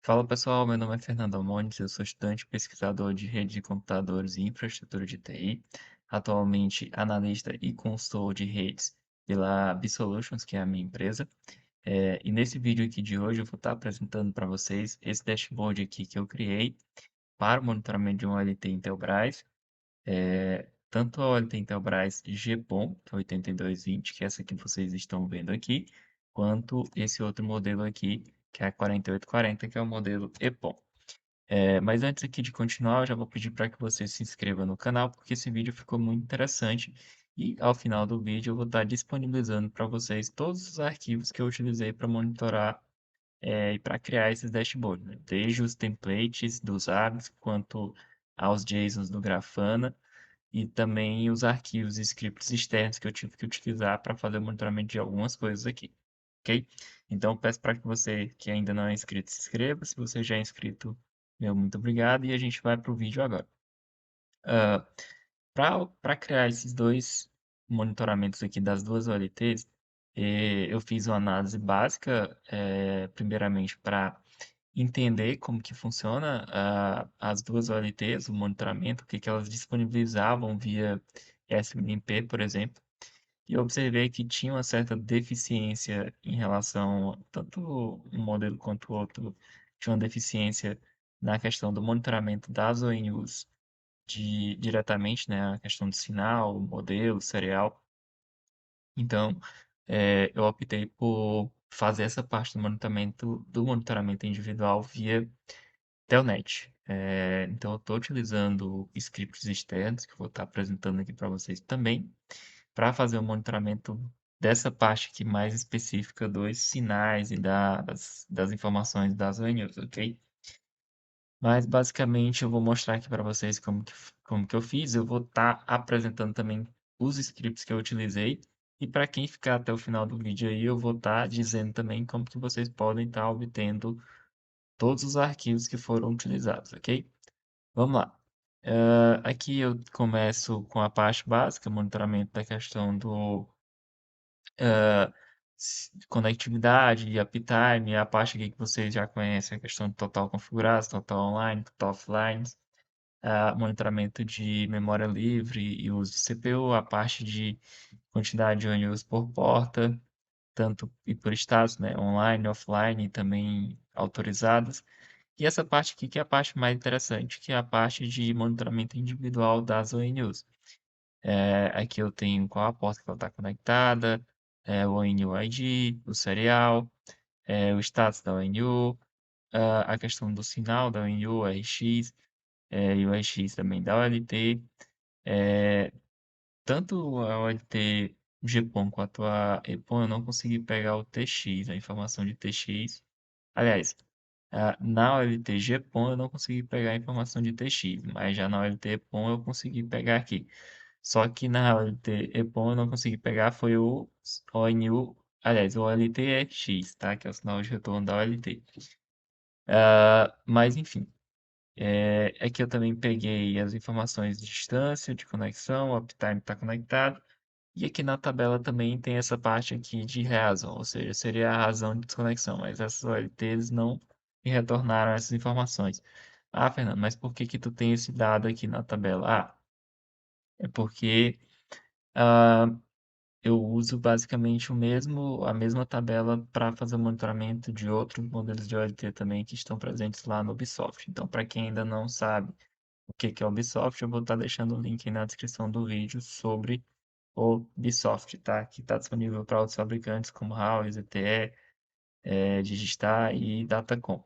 Fala pessoal, meu nome é Fernando Almontes, eu sou estudante pesquisador de rede de computadores e infraestrutura de TI, atualmente analista e consultor de redes pela Absolutions, que é a minha empresa. E nesse vídeo aqui de hoje eu vou estar apresentando para vocês esse dashboard aqui que eu criei para o monitoramento de uma OLT Intelbras, tanto a OLT Intelbras GPON, que é 8220, que é essa que vocês estão vendo aqui, quanto esse outro modelo aqui, que é a 4840, que é o modelo EPON. Mas antes aqui de continuar, eu já vou pedir para que você se inscreva no canal, porque esse vídeo ficou muito interessante. E ao final do vídeo eu vou estar disponibilizando para vocês todos os arquivos que eu utilizei para monitorar e para criar esses dashboards, né? Desde os templates dos ARGs, quanto aos JSONs do Grafana, e também os arquivos e scripts externos que eu tive que utilizar para fazer o monitoramento de algumas coisas aqui, ok? Então, peço para que você que ainda não é inscrito, se inscreva. Se você já é inscrito, meu muito obrigado. E a gente vai para o vídeo agora. Para criar esses dois monitoramentos aqui das duas OLTs, eu fiz uma análise básica, primeiramente para entender como que funciona as duas OLTs, o monitoramento, o que que elas disponibilizavam via SMMP, por exemplo. E eu observei que tinha uma certa deficiência em relação, tanto um modelo quanto o outro, tinha uma deficiência na questão do monitoramento das ONUs diretamente, né, a questão do sinal, modelo, serial. Então, eu optei por fazer essa parte do monitoramento individual via Telnet. Então, eu estou utilizando scripts externos, que eu vou estar apresentando aqui para vocês também, para fazer o monitoramento dessa parte aqui mais específica dos sinais e das informações das ONUs, ok? Mas basicamente eu vou mostrar aqui para vocês como que eu fiz. Eu vou estar apresentando também os scripts que eu utilizei. E para quem ficar até o final do vídeo aí, eu vou estar dizendo também como que vocês podem estar obtendo todos os arquivos que foram utilizados, ok? Vamos lá. Aqui eu começo com a parte básica, monitoramento da questão do conectividade, uptime, a parte aqui que vocês já conhecem, a questão de total configurado, total online, total offline, monitoramento de memória livre e uso de CPU, a parte de quantidade de ONUs por porta, tanto e por status, né, online, offline e também autorizadas. E essa parte aqui que é a parte mais interessante, que é a parte de monitoramento individual das ONUs. Aqui eu tenho qual a porta que ela está conectada, o ONU ID, o serial, o status da ONU, a questão do sinal da ONU, o RX, e o RX também da OLT. Tanto a OLT GPON quanto a EPON eu não consegui pegar o TX, a informação de TX. Aliás, na OLT GPON eu não consegui pegar a informação de TX, mas já na OLT EPON eu consegui pegar aqui. Só que na OLT EPON eu não consegui pegar foi o ONU, aliás, o OLT-X, tá? Que é o sinal de retorno da OLT. Mas enfim, aqui eu também peguei as informações de distância, de conexão, o uptime está conectado. E aqui na tabela também tem essa parte aqui de razão, ou seja, seria a razão de desconexão, mas essas OLTs não me retornaram essas informações. Ah, Fernando, mas por que que tu tem esse dado aqui na tabela? É porque ah, eu uso basicamente a mesma tabela para fazer o monitoramento de outros modelos de OLT também que estão presentes lá no Ubisoft. Então, para quem ainda não sabe o que que é o Ubisoft, eu vou estar deixando o link aí na descrição do vídeo sobre o Ubisoft, tá? Que está disponível para outros fabricantes como HAL, ZTE, Digistar e Datacom.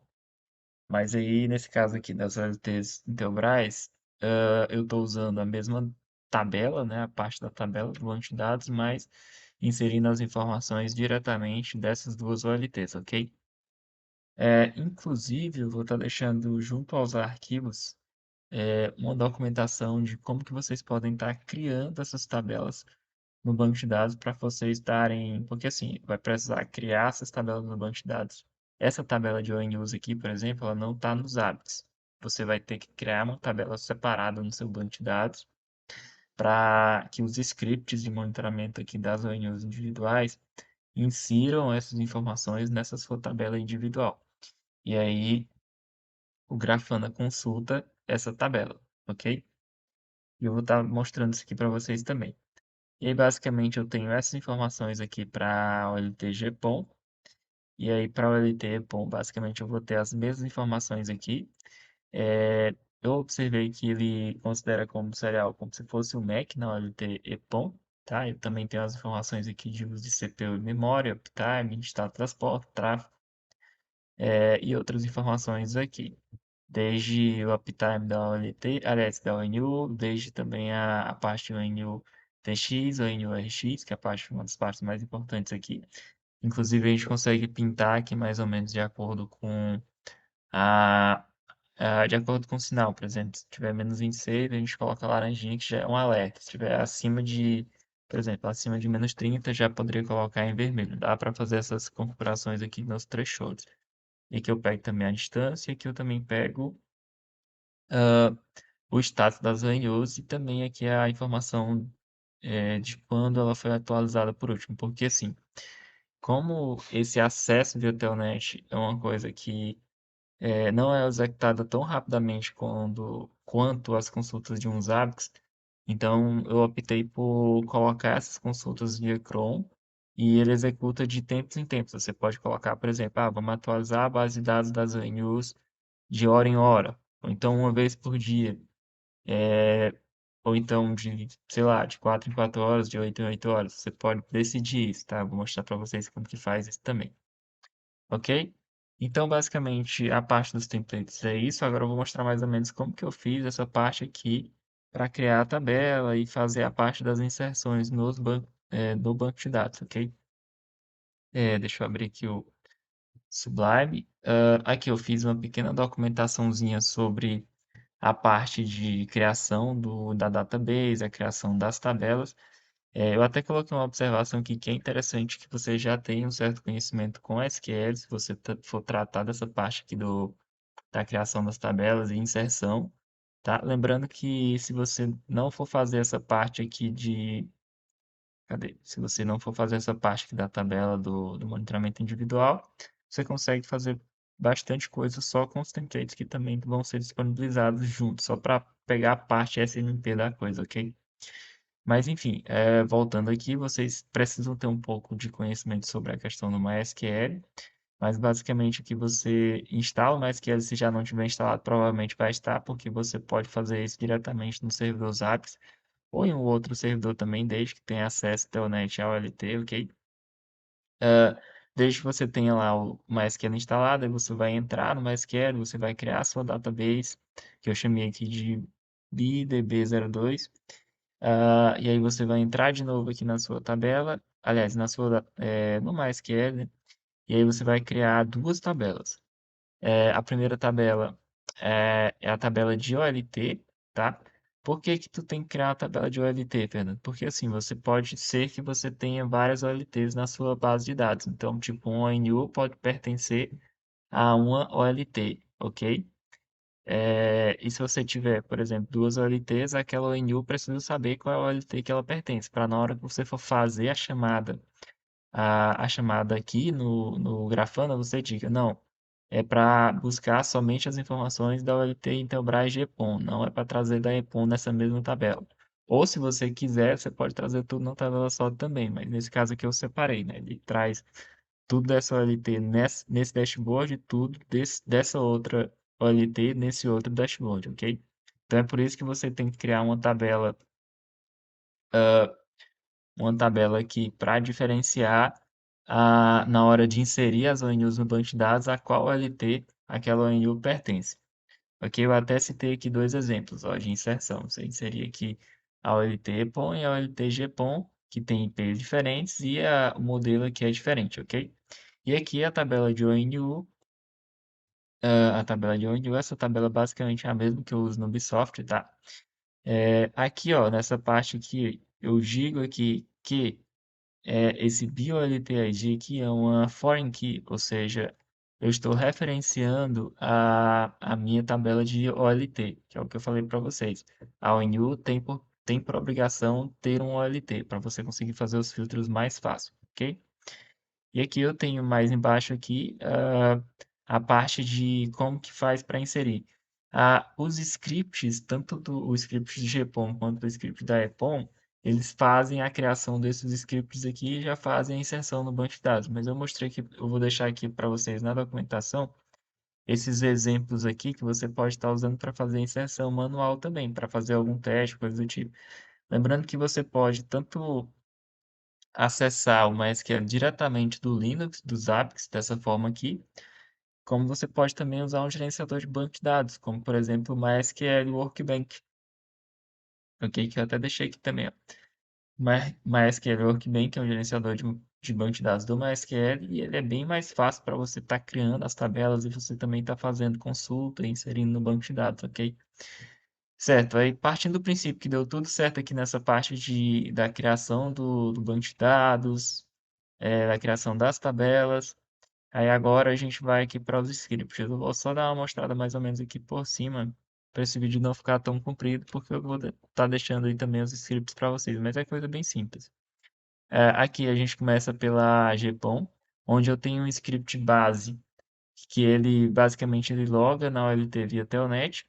Mas aí, nesse caso aqui das OLTs Intelbras, eu estou usando a mesma tabela, né, a parte da tabela do banco de dados, mas inserindo as informações diretamente dessas duas OLTs, ok? Inclusive, eu vou estar deixando junto aos arquivos uma documentação de como que vocês podem estar criando essas tabelas no banco de dados para vocês darem, porque assim, vai precisar criar essas tabelas no banco de dados. Essa tabela de ONUs aqui, por exemplo, ela não está nos hábitos. Você vai ter que criar uma tabela separada no seu banco de dados para que os scripts de monitoramento aqui das ONUs individuais insiram essas informações nessa sua tabela individual. E aí, o Grafana consulta essa tabela, ok? E eu vou estar mostrando isso aqui para vocês também. E aí, basicamente, eu tenho essas informações aqui para o LTG-POM. E aí, para o LT-POM, basicamente, eu vou ter as mesmas informações aqui. É, eu observei que ele considera como serial como se fosse o MAC na OLT-EPOM, tá? Eu também tenho as informações aqui de uso de CPU e memória, uptime, estado de transporte, tráfego, e outras informações aqui. Desde o uptime da OLT, aliás, da ONU, desde também a parte ONU TX, ONU RX, que é a parte, uma das partes mais importantes aqui. Inclusive, a gente consegue pintar aqui mais ou menos de acordo com a, de acordo com o sinal. Por exemplo, se tiver menos 26, a gente coloca laranjinha, que já é um alerta. Se tiver acima de, por exemplo, acima de menos 30, já poderia colocar em vermelho. Dá para fazer essas configurações aqui nos thresholds. E aqui eu pego também a distância, aqui eu também pego o status das RANs e também aqui a informação de quando ela foi atualizada por último. Porque assim, como esse acesso via telnet é uma coisa que não é executada tão rapidamente quanto as consultas de um Zabbix, então eu optei por colocar essas consultas via cron e ele executa de tempos em tempos. Você pode colocar, por exemplo, vamos atualizar a base de dados das RANs de hora em hora, ou então uma vez por dia, é, ou então de, sei lá, de 4 em 4 horas, de 8 em 8 horas. Você pode decidir isso, tá? Vou mostrar para vocês como que faz isso também. Ok? Então, basicamente, a parte dos templates é isso. Agora eu vou mostrar mais ou menos como que eu fiz essa parte aqui para criar a tabela e fazer a parte das inserções no banco de dados, ok? Deixa eu abrir aqui o Sublime. Aqui eu fiz uma pequena documentaçãozinha sobre a parte de criação da database, a criação das tabelas. Eu até coloquei uma observação aqui que é interessante que você já tenha um certo conhecimento com SQL, se você for tratar dessa parte aqui da criação das tabelas e inserção, tá? Lembrando que se você não for fazer essa parte aqui Cadê? Se você não for fazer essa parte aqui da tabela do monitoramento individual, você consegue fazer bastante coisa só com os templates que também vão ser disponibilizados juntos, só para pegar a parte SMP da coisa, ok? Mas enfim, voltando aqui, vocês precisam ter um pouco de conhecimento sobre a questão do MySQL, mas basicamente o que você instala o MySQL, se já não tiver instalado, provavelmente vai estar, porque você pode fazer isso diretamente no servidor Zabbix ou em um outro servidor também, desde que tenha acesso Telnet ao LT, ok? Desde que você tenha lá o MySQL instalado, aí você vai entrar no MySQL, você vai criar a sua database, que eu chamei aqui de BDB02. E aí você vai entrar de novo aqui na sua tabela, aliás, no MySQL, né? E aí você vai criar duas tabelas. A primeira tabela é a tabela de OLT, tá? Por que que tu tem que criar a tabela de OLT, Fernando? Porque assim, você pode ser que você tenha várias OLTs na sua base de dados. Então, tipo, um ONU pode pertencer a uma OLT, ok? E se você tiver, por exemplo, duas OLTs, aquela ONU precisa saber qual é a OLT que ela pertence, para na hora que você for fazer a chamada aqui no Grafana, você diga, não, é para buscar somente as informações da OLT Intelbras de EPOM, não é para trazer da EPOM nessa mesma tabela. Ou se você quiser, você pode trazer tudo na tabela só também, mas nesse caso aqui eu separei, né? Ele traz tudo dessa OLT nesse dashboard e tudo dessa outra OLT nesse outro dashboard, ok? Então é por isso que você tem que criar uma tabela aqui para diferenciar na hora de inserir as ONUs no banco de dados a qual OLT aquela ONU pertence. Ok, eu até citei aqui dois exemplos ó, de inserção. Você inserir aqui a OLT EPOM e a OLT GPOM, que tem IPs diferentes, e o modelo aqui é diferente, ok? E aqui a tabela de ONU, essa tabela basicamente é a mesma que eu uso no Ubisoft, tá? Aqui, ó, nessa parte aqui, eu digo aqui que esse BioLTID aqui é uma foreign key, ou seja, eu estou referenciando a minha tabela de OLT, que é o que eu falei para vocês. A ONU tem por obrigação ter um OLT para você conseguir fazer os filtros mais fácil, ok? E aqui eu tenho mais embaixo aqui a parte de como que faz para inserir. Os scripts, tanto o script do GPON quanto o script da EPON, eles fazem a criação desses scripts aqui e já fazem a inserção no banco de dados. Mas eu mostrei que eu vou deixar aqui para vocês na documentação esses exemplos aqui que você pode estar usando para fazer inserção manual também, para fazer algum teste, coisa do tipo. Lembrando que você pode tanto acessar o MySQL diretamente do Linux, dos Zabbix, dessa forma aqui, como você pode também usar um gerenciador de banco de dados, como por exemplo o MySQL Workbench, ok? Que eu até deixei aqui também, ó. MySQL Workbench é um gerenciador de banco de dados do MySQL e ele é bem mais fácil para você estar criando as tabelas e você também está fazendo consulta e inserindo no banco de dados, ok? Certo, aí partindo do princípio que deu tudo certo aqui nessa parte da criação do banco de dados, da criação das tabelas, aí agora a gente vai aqui para os scripts. Eu vou só dar uma mostrada mais ou menos aqui por cima, para esse vídeo não ficar tão comprido, porque eu vou estar deixando aí também os scripts para vocês, mas é coisa bem simples. Aqui a gente começa pela GPON, onde eu tenho um script base, que ele basicamente ele loga na OLT via Telnet,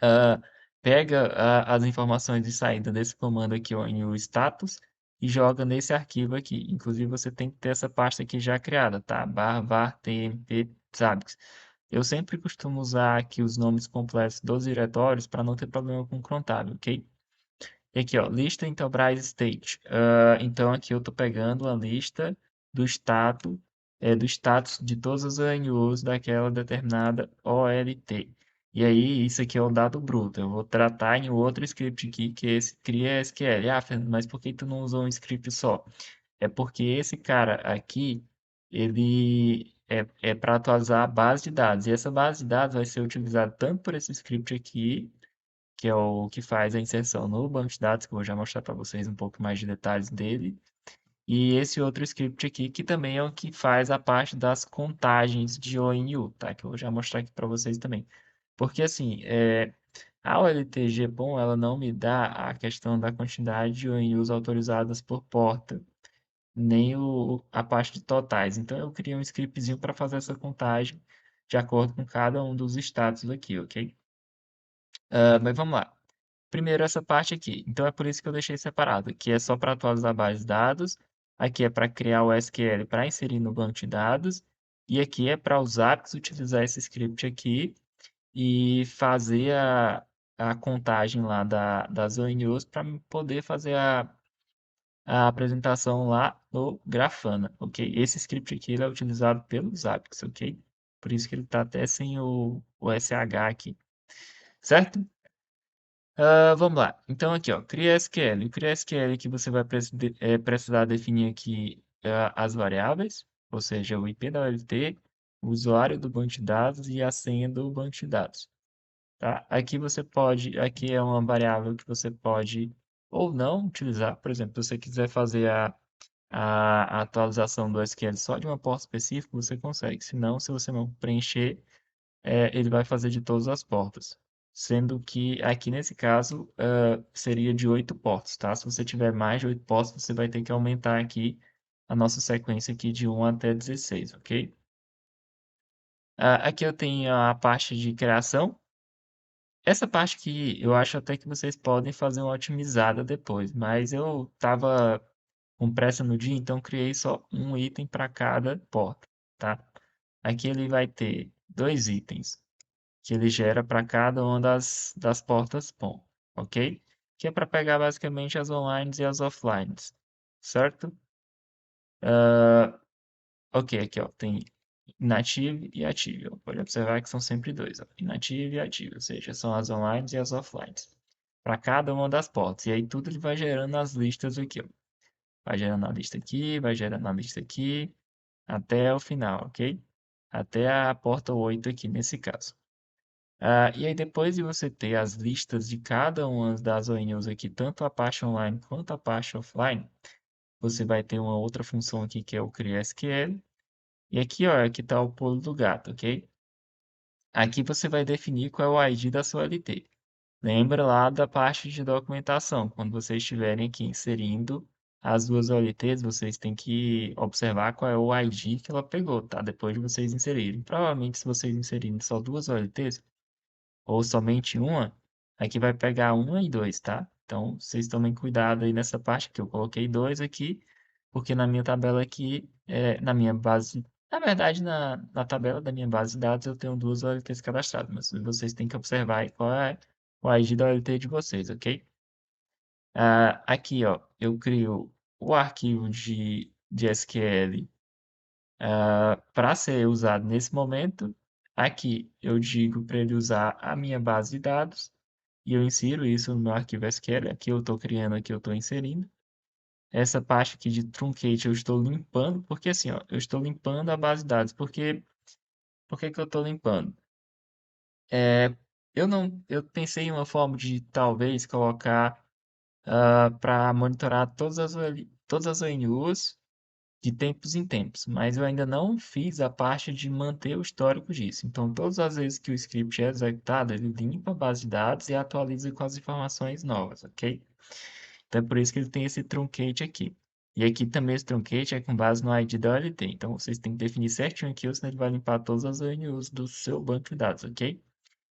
ah, pega as informações de saída desse comando aqui, ó, em o status, e joga nesse arquivo aqui. Inclusive, você tem que ter essa pasta aqui já criada, tá? Var tmp sabix. Eu sempre costumo usar aqui os nomes completos dos diretórios para não ter problema com o crontável, ok? E aqui, ó, lista Intelbras State. Então, aqui eu estou pegando a lista do status, do status de todas as ONUs daquela determinada OLT. E aí, isso aqui é o dado bruto. Eu vou tratar em outro script aqui, que esse cria SQL. Ah, Fernando, mas por que tu não usou um script só? É porque esse cara aqui, ele é para atualizar a base de dados. E essa base de dados vai ser utilizada tanto por esse script aqui, que é o que faz a inserção no banco de dados, que eu vou já mostrar para vocês um pouco mais de detalhes dele. E esse outro script aqui, que também é o que faz a parte das contagens de ONU, tá? Que eu vou já mostrar aqui para vocês também. Porque assim, a OLT GPON, ela não me dá a questão da quantidade de ONUs autorizadas por porta, nem a parte de totais. Então eu criei um scriptzinho para fazer essa contagem de acordo com cada um dos status aqui, ok? Mas vamos lá. Primeiro essa parte aqui. Então é por isso que eu deixei separado. Aqui é só para atualizar a base de dados. Aqui é para criar o SQL para inserir no banco de dados. E aqui é para os apps utilizar esse script aqui e fazer a contagem lá das ONUs para poder fazer a apresentação lá no Grafana, ok? Esse script aqui ele é utilizado pelos apps, ok? Por isso que ele está até sem o SH aqui, certo? Vamos lá. Então, aqui, ó, cria SQL. O cria SQL que você vai precisar definir aqui as variáveis, ou seja, o IP da OLT, o usuário do banco de dados e a senha do banco de dados. Tá? Aqui é uma variável que você pode ou não utilizar. Por exemplo, se você quiser fazer a atualização do SQL só de uma porta específica, você consegue. Se não, se você não preencher, ele vai fazer de todas as portas. Sendo que aqui nesse caso seria de 8 portas, tá? Se você tiver mais de 8 portas, você vai ter que aumentar aqui a nossa sequência aqui de 1 até 16, ok? Aqui eu tenho a parte de criação. Essa parte aqui eu acho até que vocês podem fazer uma otimizada depois, mas eu estava com pressa no dia, então criei só um item para cada porta, tá? Aqui ele vai ter dois itens que ele gera para cada uma das portas POM, ok? Que é para pegar basicamente as online e as offline, certo? Ok, aqui ó, tem inativo e ativo. Pode observar que são sempre dois, ó, inativo e ativo, ou seja, são as online e as offline, para cada uma das portas. E aí tudo ele vai gerando as listas aqui, ó. Vai gerando a lista aqui, vai gerando a lista aqui, até o final, ok? Até a porta 8 aqui nesse caso. E aí depois de você ter as listas de cada uma das ONUs aqui, tanto a parte online quanto a parte offline, você vai ter uma outra função aqui que é o CreaSQL. E aqui, ó, aqui está o pulo do gato, ok? Aqui você vai definir qual é o ID da sua LT. Lembra lá da parte de documentação, quando vocês estiverem aqui inserindo as duas OLTs, vocês têm que observar qual é o ID que ela pegou, tá? Depois de vocês inserirem. Provavelmente, se vocês inserirem só duas OLTs, ou somente uma, aqui vai pegar uma e dois, tá? Então, vocês tomem cuidado aí nessa parte que eu coloquei dois aqui, porque na minha tabela aqui, na minha base, na verdade, na tabela da minha base de dados, eu tenho duas OLTs cadastradas, mas vocês têm que observar aí qual é o ID da OLT de vocês, ok? Aqui, ó, eu crio o arquivo de SQL para ser usado nesse momento. Aqui eu digo para ele usar a minha base de dados e eu insiro isso no meu arquivo SQL. Aqui eu estou criando, aqui eu estou inserindo. Essa parte aqui de truncate eu estou limpando, porque assim, ó, eu estou limpando a base de dados. Por que que eu estou limpando? É, eu pensei em uma forma de talvez colocar para monitorar todas as ONUs de tempos em tempos, mas eu ainda não fiz a parte de manter o histórico disso. Então, todas as vezes que o script é executado, ele limpa a base de dados e atualiza com as informações novas, ok? Então, é por isso que ele tem esse truncate aqui. E aqui também esse truncate é com base no ID da OLT. Então, vocês têm que definir certinho aqui, senão ele vai limpar todas as ONUs do seu banco de dados, ok?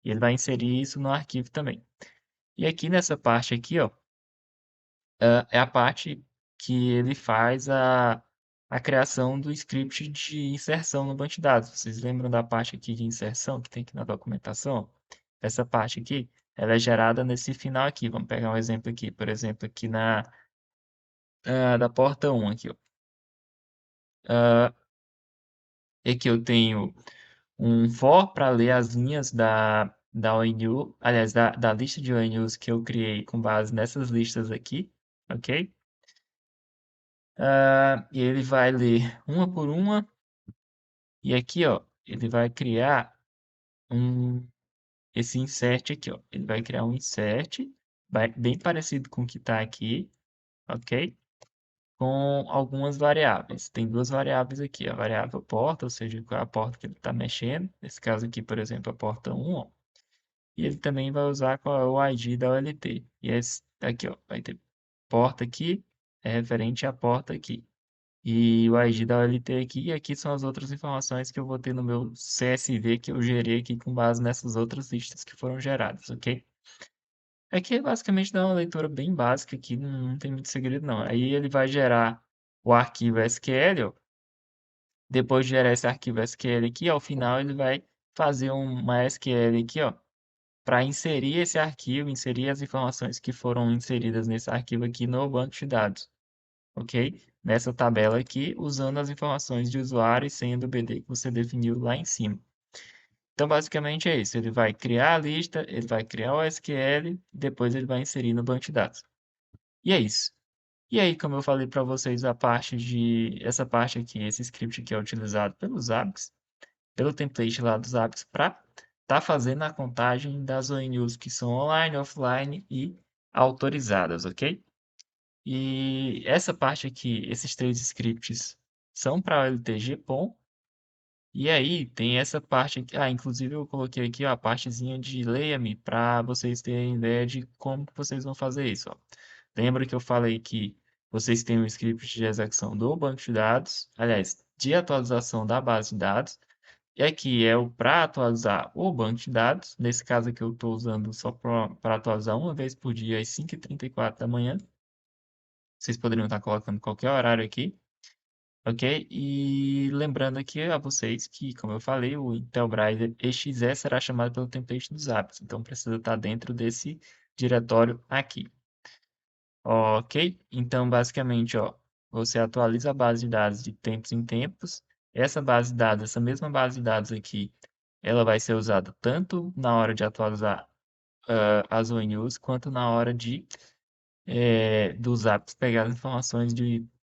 E ele vai inserir isso no arquivo também. E aqui nessa parte aqui, ó, é a parte que ele faz a criação do script de inserção no banco de dados. Vocês lembram da parte aqui de inserção que tem aqui na documentação? Essa parte aqui, ela é gerada nesse final aqui. Vamos pegar um exemplo aqui. Por exemplo, aqui da porta um aqui, ó. E aqui eu tenho um for para ler as linhas da ONU, aliás, da lista de ONUs que eu criei com base nessas listas aqui, ok? E ele vai ler uma por uma. E aqui, ó, ele vai criar um, esse insert aqui, ó. Ele vai criar um insert bem parecido com o que está aqui, ok? Com algumas variáveis. Tem duas variáveis aqui, a variável porta, ou seja, qual é a porta que ele está mexendo. Nesse caso aqui, por exemplo, a porta um, ó. E ele também vai usar qual é o ID da OLT. E esse aqui, ó, vai ter porta aqui, é referente à porta aqui. E o ID da OLT aqui, e aqui são as outras informações que eu vou ter no meu CSV que eu gerei aqui com base nessas outras listas que foram geradas, ok? Aqui basicamente dá uma leitura bem básica aqui, não tem muito segredo não. Aí ele vai gerar o arquivo SQL, ó. Depois de gerar esse arquivo SQL aqui, ao final ele vai fazer uma SQL aqui, ó, para inserir esse arquivo, inserir as informações que foram inseridas nesse arquivo aqui no banco de dados, ok? Nessa tabela aqui, usando as informações de usuário e senha do BD que você definiu lá em cima. Então, basicamente é isso. Ele vai criar a lista, ele vai criar o SQL, depois ele vai inserir no banco de dados. E é isso. E aí, como eu falei para vocês, essa parte aqui, esse script que é utilizado pelos APIs, pelo template lá dos APIs, para tá fazendo a contagem das ONUs que são online, offline e autorizadas, ok? E essa parte aqui, esses três scripts são para o LTG POM. E aí tem essa parte aqui. Inclusive eu coloquei aqui ó, a partezinha de leia-me para vocês terem ideia de como que vocês vão fazer isso. Ó. Lembra que eu falei que vocês têm um script de execução do banco de dados, aliás, de atualização da base de dados. E aqui é o para atualizar o banco de dados. Nesse caso aqui eu estou usando só para atualizar uma vez por dia às 5h34 da manhã. Vocês poderiam estar colocando qualquer horário aqui, ok? E lembrando aqui a vocês que, como eu falei, o Intelbras exe será chamado pelo template dos hábitos, então precisa estar dentro desse diretório aqui, ok? Então, basicamente, ó, você atualiza a base de dados de tempos em tempos. Essa base de dados, essa mesma base de dados aqui, ela vai ser usada tanto na hora de atualizar as ONUs, quanto na hora dos apps pegar as informações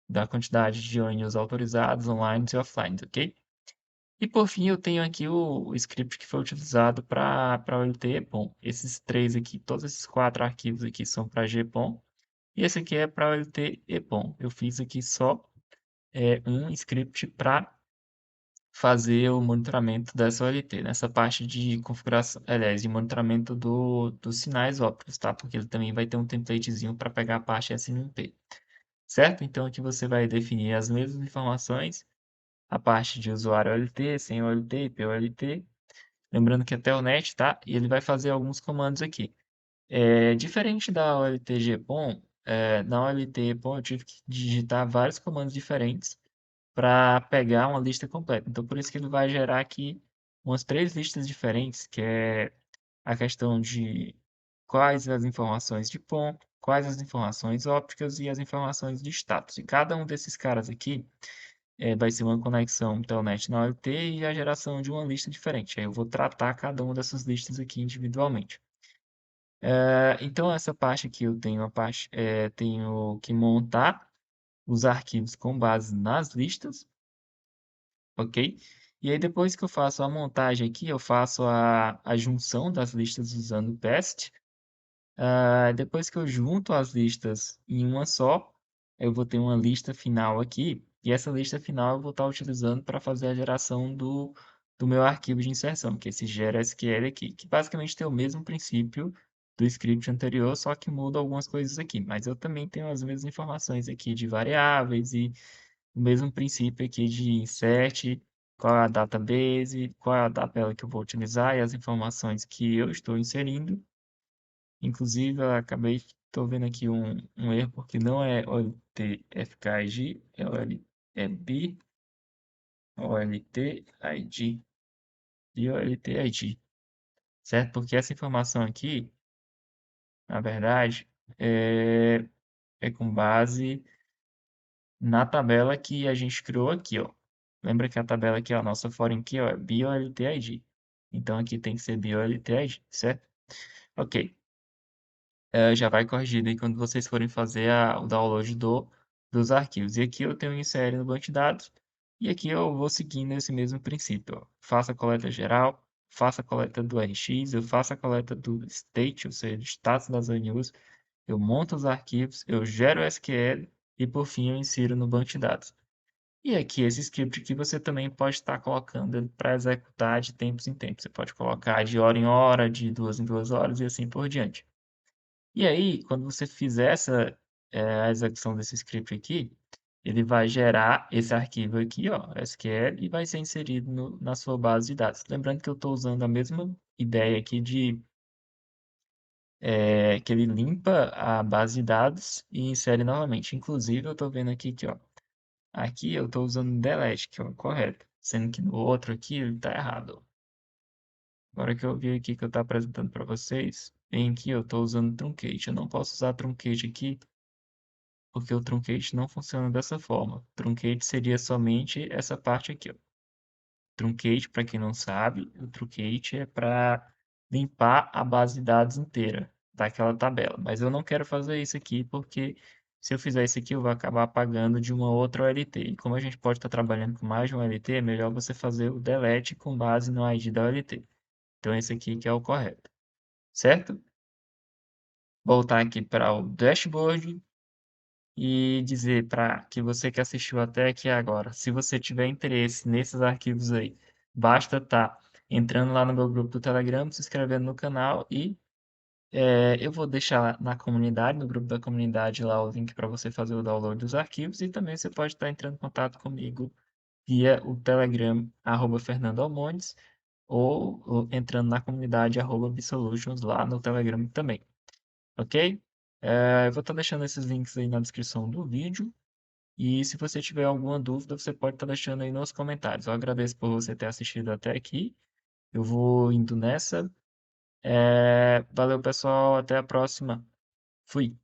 da quantidade de ONUs autorizados, online e offline, ok? E por fim, eu tenho aqui o script que foi utilizado para o LT-EPOM. Esses três aqui, todos esses quatro arquivos aqui são para GPOM. E esse aqui é para o LT-EPOM. Eu fiz aqui só um script para fazer o monitoramento dessa OLT, nessa parte de configuração, aliás, de monitoramento dos sinais ópticos, tá? Porque ele também vai ter um templatezinho para pegar a parte SNMP. certo? Então aqui você vai definir as mesmas informações, a parte de usuário OLT, sem OLT, IPOLT, lembrando que é telnet, tá? E ele vai fazer alguns comandos aqui. Diferente da OLT GPON, na OLT EPON eu tive que digitar vários comandos diferentes para pegar uma lista completa. Então, por isso que ele vai gerar aqui umas três listas diferentes, que é a questão de quais as informações de ponto, quais as informações ópticas e as informações de status. E cada um desses caras aqui vai ser uma conexão Telnet na OLT e a geração de uma lista diferente. Aí eu vou tratar cada uma dessas listas aqui individualmente. Então, essa parte aqui eu tenho tenho que montar os arquivos com base nas listas, ok? E aí, depois que eu faço a montagem aqui, eu faço a junção das listas usando o PEST. Depois que eu junto as listas em uma só, eu vou ter uma lista final aqui, e essa lista final eu vou estar utilizando para fazer a geração do meu arquivo de inserção, que é esse gera SQL aqui, que basicamente tem o mesmo princípio do script anterior, só que muda algumas coisas aqui. Mas eu também tenho as mesmas informações aqui de variáveis e o mesmo princípio aqui de insert, qual é a database, qual é a tabela que eu vou utilizar e as informações que eu estou inserindo. Inclusive, eu acabei, estou vendo aqui um erro, porque não é OLTFKIG, é B, OLTID e OLTID, certo? Porque essa informação aqui, na verdade, é, é com base na tabela que a gente criou aqui, ó. Lembra que a tabela aqui, ó, a nossa foreign key, ó, é BOLTID. Então, aqui tem que ser BOLTID, certo? Ok. Já vai corrigido aí quando vocês forem fazer o download dos arquivos. E aqui eu tenho insere no banco de dados. E aqui eu vou seguindo esse mesmo princípio, ó. Faça a coleta geral, faça a coleta do RX, eu faço a coleta do state, ou seja, do status das ANUs, eu monto os arquivos, eu gero o SQL e por fim eu insiro no banco de dados. E aqui esse script aqui você também pode estar colocando para executar de tempos em tempos. Você pode colocar de hora em hora, de 2 em 2 horas e assim por diante. E aí, quando você fizer a execução desse script aqui, ele vai gerar esse arquivo aqui, ó, SQL, e vai ser inserido na sua base de dados. Lembrando que eu estou usando a mesma ideia aqui que ele limpa a base de dados e insere novamente. Inclusive, eu estou vendo aqui que, ó, aqui eu estou usando delete, que é o correto, sendo que no outro aqui ele está errado. Agora que eu vi aqui que eu estou apresentando para vocês, em que eu estou usando truncate. Eu não posso usar truncate aqui porque o truncate não funciona dessa forma. Truncate seria somente essa parte aqui, ó. Truncate, para quem não sabe, o truncate é para limpar a base de dados inteira daquela tabela. Mas eu não quero fazer isso aqui porque se eu fizer isso aqui, eu vou acabar apagando de uma outra OLT. E como a gente pode estar trabalhando com mais de uma OLT, é melhor você fazer o delete com base no ID da OLT. Então, esse aqui que é o correto, certo? Voltar aqui para o dashboard e dizer para que você que assistiu até aqui agora, se você tiver interesse nesses arquivos aí, basta estar entrando lá no meu grupo do Telegram, se inscrevendo no canal e eu vou deixar na comunidade, no grupo da comunidade lá o link para você fazer o download dos arquivos e também você pode estar entrando em contato comigo via o Telegram @Fernando Almondes ou entrando na comunidade @Bsolutions lá no Telegram também, ok? Eu vou estar deixando esses links aí na descrição do vídeo. E se você tiver alguma dúvida, você pode estar deixando aí nos comentários. Eu agradeço por você ter assistido até aqui. Eu vou indo nessa. Valeu, pessoal. Até a próxima. Fui.